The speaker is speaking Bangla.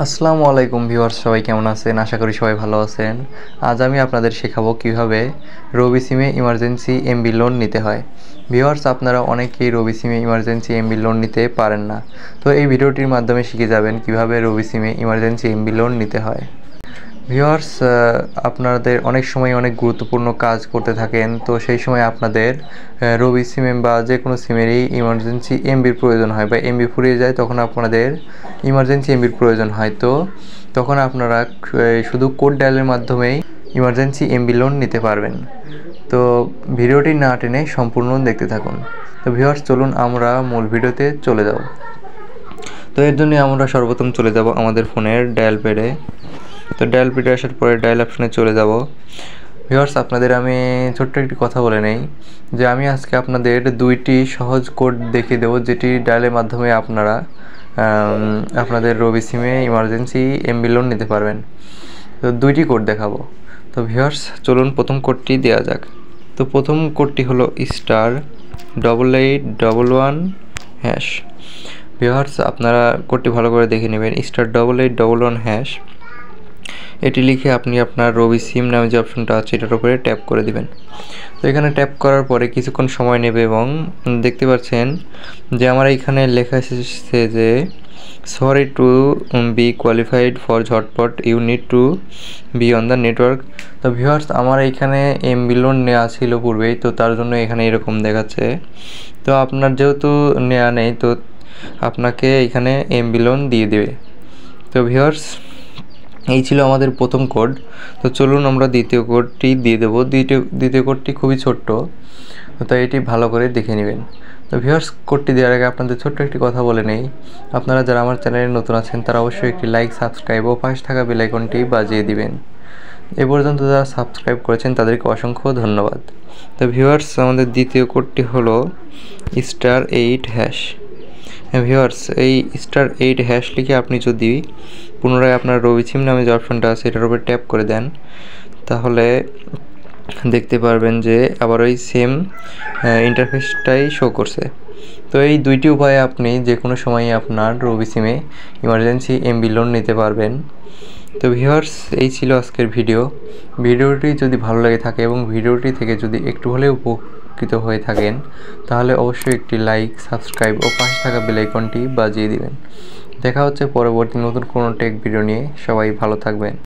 আসসালামু আলাইকুম ভিউয়ার্স, সবাই কেমন আছেন? আশা করি সবাই ভালো আছেন। আজ আমি আপনাদের শেখাবো কিভাবে রবি সিমে ইমার্জেন্সি এমবি লোন নিতে হয়। ভিউয়ার্স, আপনারা অনেকেই রবি সিমে ইমার্জেন্সি এমবি লোন নিতে পারেন না। তো এই ভিডিওটির মাধ্যমে শিখে যাবেন কিভাবে রবি সিমে ইমার্জেন্সি এমবি লোন নিতে হয়। ভিউয়ার্স, আপনাদের অনেক সময় অনেক গুরুত্বপূর্ণ কাজ করতে থাকেন, তো সেই সময় আপনাদের রবি সিমে বা যে কোনো সিমেরই ইমার্জেন্সি এমবির প্রয়োজন হয় বা এমবি ফুরিয়ে যায়, তখন আপনাদের ইমার্জেন্সি এমবির প্রয়োজন হয়। তো তখন আপনারা শুধু কোড ডায়ালের মাধ্যমেই ইমার্জেন্সি এমবি লোন নিতে পারবেন। তো ভিডিওটি না টেনে সম্পূর্ণ দেখতে থাকুন। তো ভিউয়ার্স, চলুন আমরা মূল ভিডিওতে চলে যাব। তো এর জন্য আমরা সর্বপ্রথম চলে যাব আমাদের ফোনের ডায়াল প্যাডে। তো ডায়াল প্যাডে আসার পরে ডায়াল অপশনে চলে যাব। ভিউয়ার্স, আপনাদের আমি ছোট্ট একটি কথা বলে নেই যে আমি আজকে আপনাদের দুইটি সহজ কোড দেখিয়ে দেবো, যেটি ডায়ালের মাধ্যমে আপনারা আপনাদের রবি সিমে ইমার্জেন্সি এমবি লোন নিতে পারবেন। তো দুইটি কোড দেখাবো। তো ভিউয়ার্স, চলুন প্রথম কোডটি দেওয়া যাক। তো প্রথম কোডটি হলো *8811#। ভিউয়ার্স, আপনারা কোডটি ভালো করে দেখে নেবেন। *8811#। এটি লিখে আপনি আপনার রবি সিম নামে যে অপশনটা আছে এটার উপরে ট্যাপ করে দিবেন। তো এখানে ট্যাপ করার পরে কিছুক্ষণ সময় নেবে এবং দেখতে পাচ্ছেন যে আমার এখানে লেখা এসেছে যে sorry to be qualified for ঝটপট you need to be on the network. তো ভিউয়ার্স, আমার এইখানে এমবি লোন নেওয়া ছিল পূর্বেই, তো তার জন্য এখানে এরকম দেখাচ্ছে। তো আপনার যেহেতু নেওয়া নেই, তো আপনাকে এখানে এমবি লোন দিয়ে দেবে। তো ভিউয়ার্স, এই ছিল আমাদের প্রথম কোড। তো চলুন আমরা দ্বিতীয় কোডটি দিয়ে দেবো। দ্বিতীয় কোডটি খুবই ছোট্ট, তো এটি ভালো করে দেখে নেবেন। তো ভিউয়ার্স, কোডটি দেওয়ার আগে আপনাদের ছোট্ট একটি কথা বলে নেই। আপনারা যারা আমার চ্যানেলে নতুন আছেন তারা অবশ্যই একটি লাইক, সাবস্ক্রাইব ও পাশে থাকা বেল আইকনটি বাজিয়ে দিবেন। এ পর্যন্ত যারা সাবস্ক্রাইব করেছেন তাদেরকে অসংখ্য ধন্যবাদ। তো ভিউয়ার্স, আমাদের দ্বিতীয় কোডটি হলো *8#। ভিউয়ার্স, এই *8# লিখে আপনি যদি পুনরায় আপনার রবি সিম নামে যে অপশনটা আছে এটার উপর ট্যাপ করে দেন, তাহলে দেখতে পারবেন যে আবার ওই সেম ইন্টারফেসটাই শো করছে। তো এই দুইটি উপায়ে আপনি যে কোনো সময়ই আপনার রবি সিমে ইমার্জেন্সি এমবি লোন নিতে পারবেন। তো ভিউয়ার্স, এই ছিল আজকের ভিডিওটি যদি ভালো লেগে থাকে এবং ভিডিওটি থেকে যদি একটু হলেও উপকৃত হয়ে থাকেন, তাহলে অবশ্যই একটি লাইক, সাবস্ক্রাইব ও পাশে থাকা বেল আইকনটি বাজিয়ে দিবেন। দেখা হচ্ছে পরবর্তী নতুন কোনো টেক ভিডিও নিয়ে। সবাই ভালো থাকবেন।